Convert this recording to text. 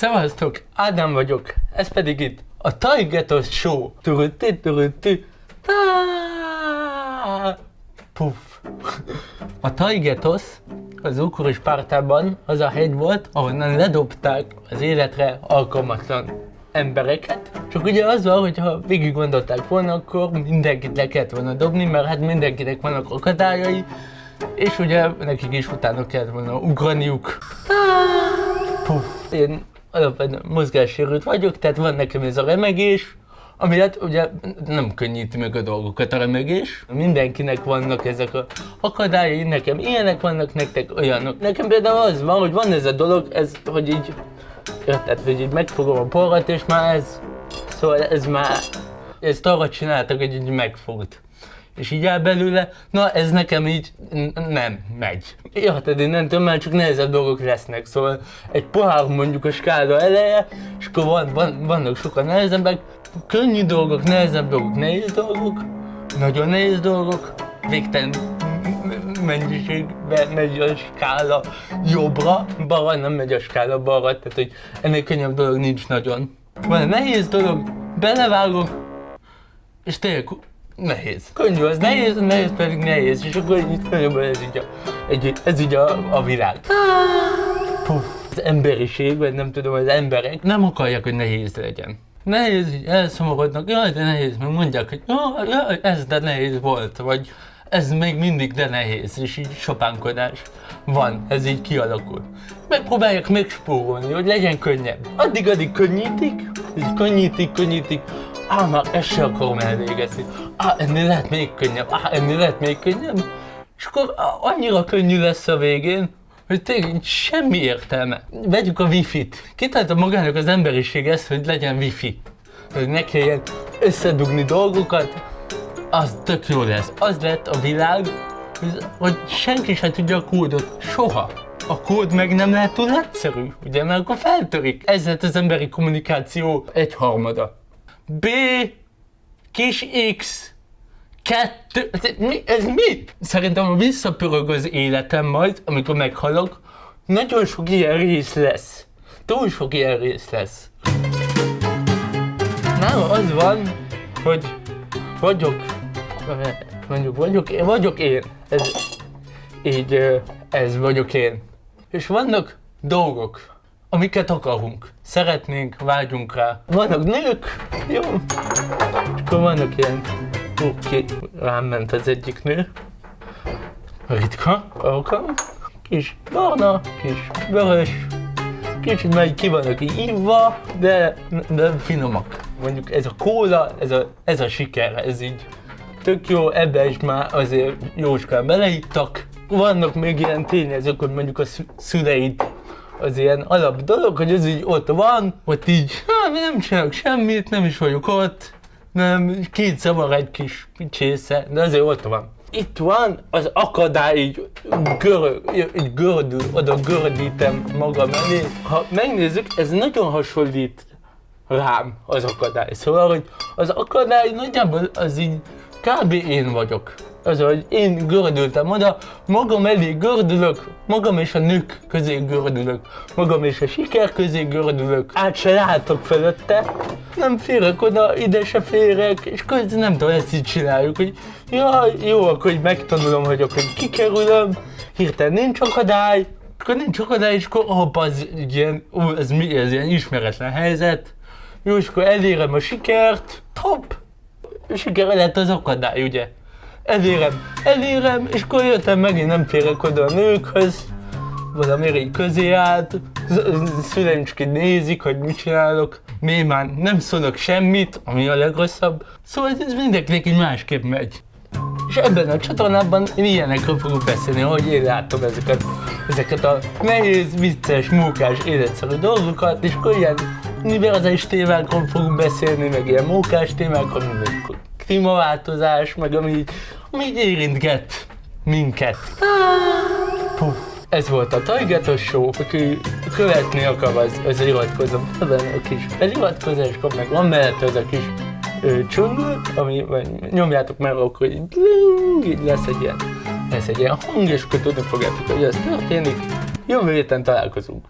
Szevasztok, Ádám vagyok, ez pedig itt a Tajgetos Show. Turutí. Puff. A Tajgetos az ókori Spártában az a hegy volt, ahonnan ledobták az életre alkalmatlan embereket. Csak ugye az van, hogy ha végig gondolták volna, akkor mindenkit le kellett volna dobni, mert hát mindenkinek vannak akadályai, és ugye nekik is utána kellett volna ugraniuk. Puff. Én alapvetően mozgássérült vagyok, tehát van nekem ez a remegés, ami hát ugye nem könnyíti meg a dolgokat a remegés. Mindenkinek vannak ezek az akadályai, nekem ilyenek vannak, nektek olyanok. Nekem például az van, hogy van ez a dolog, ez, hogy így, érted, hogy így megfogom a porrat, és már ez, szóval ez már, ezt arra csináltak, hogy így megfogd. És így áll belőle, na ez nekem így nem megy. Érted, én nem tudom, már csak nehezebb dolgok lesznek, szóval egy pohár mondjuk a skála eleje, és akkor vannak sokan nehezebbek, könnyű dolgok, nehezebb dolgok, nehéz dolgok, nagyon nehéz dolgok, végtelen mennyiségben megy a skála jobbra, balra nem megy a skála balra, tehát hogy ennél könnyebb dolog nincs nagyon. Van egy nehéz dolog, belevágok, és tényleg nehéz. Könnyű az nehéz pedig nehéz, és akkor ez így a világ. Puff. Az emberiség, vagy nem tudom, az emberek nem akarják, hogy nehéz legyen. Nehéz, így elszomorodnak, jaj, de nehéz, meg mondják, hogy jaj, ez de nehéz volt, vagy ez még mindig de nehéz, és így sopánkodás van, ez így kialakul. Megpróbálják megspórolni, hogy legyen könnyebb. Addig könnyítik, így könnyítik, már ezt sem akarom elvégezni. Ennél lehet még könnyebb, és akkor annyira könnyű lesz a végén, hogy tényleg semmi értelme. Vegyük a wifi-t. Kitalálta magának az emberiség ezt, hogy legyen wifi. Hogy ne kelljen összedugni dolgokat, az tök jó lesz. Az lett a világ, hogy senki sem tudja a kódot soha. A kód meg nem lehet túl egyszerű, ugye, mert akkor feltörik. Ez lett az emberi kommunikáció 1/3. B, kis x, 2, ez mi? Szerintem, ha visszapörög az életem majd, amikor meghalok, nagyon sok ilyen rész lesz. Túl sok ilyen rész lesz. Nálam az van, hogy vagyok én. Ez vagyok én. És vannak dolgok, amiket akarunk, szeretnénk, vágyunk rá. Vannak nők, jó? És akkor vannak ilyen, rám ment az egyik nő, ritka, alkalom, kis barna, kis vörös, kicsit már ki vannak így ívva, de finomak. Mondjuk ez a kóla, ez a siker, ez így tök jó, ebbe is már azért jóskán beleittak. Vannak még ilyen tényezők, hogy mondjuk a szüleid, az ilyen alap dolog, hogy ez így ott van, hogy így, nem csinálok semmit, nem is vagyok ott, nem, két zavar egy kis csésze, de azért ott van. Itt van az akadály, így gördül, oda gördítem magam elé. Ha megnézzük, ez nagyon hasonlít rám az akadály. Szóval, hogy az akadály nagyjából az így kb. Én vagyok. Az, hogy én gördültem oda, magam elé gördülök, magam és a nők közé gördülök, magam és a siker közé gördülök, át se látok fölötte, nem férek oda, ide se férek, és közben nem tudom, ezt így csináljuk, hogy jaj, jó, akkor így megtanulom, hogy kikerülöm, hirtelen nincs akadály, és akkor hopp, az ilyen, ez ilyen ismeretlen helyzet, jó, és akkor elérem a sikert, hopp, sikerre lett az akadály, ugye? Elérem, és akkor jöttem megint nem férek oda a nőkhöz, valamiért így közé állt, szüleim csak így nézik, hogy mit csinálok, még már nem szólok semmit, ami a legrosszabb, szóval ez mindenkinek így másképp megy. És ebben a csatornában én ilyenekről fogok beszélni, ahogy én látom ezeket a nehéz, vicces, mókás, életszerű dolgokat, és akkor ilyen univerzális témákról fogunk beszélni, meg ilyen mókás témákról, meg klímaváltozás, meg ami így érintget minket. Puff. Ez volt a Tajgetos Show, aki követni akar, az iratkozzon fel, a kis feliratkozás kap, meg van mellett az a kis csöngő, ami nyomjátok meg, akkor így lesz egy ilyen hang, és akkor tudni fogjátok, hogy ez történik. Jövő héten találkozunk.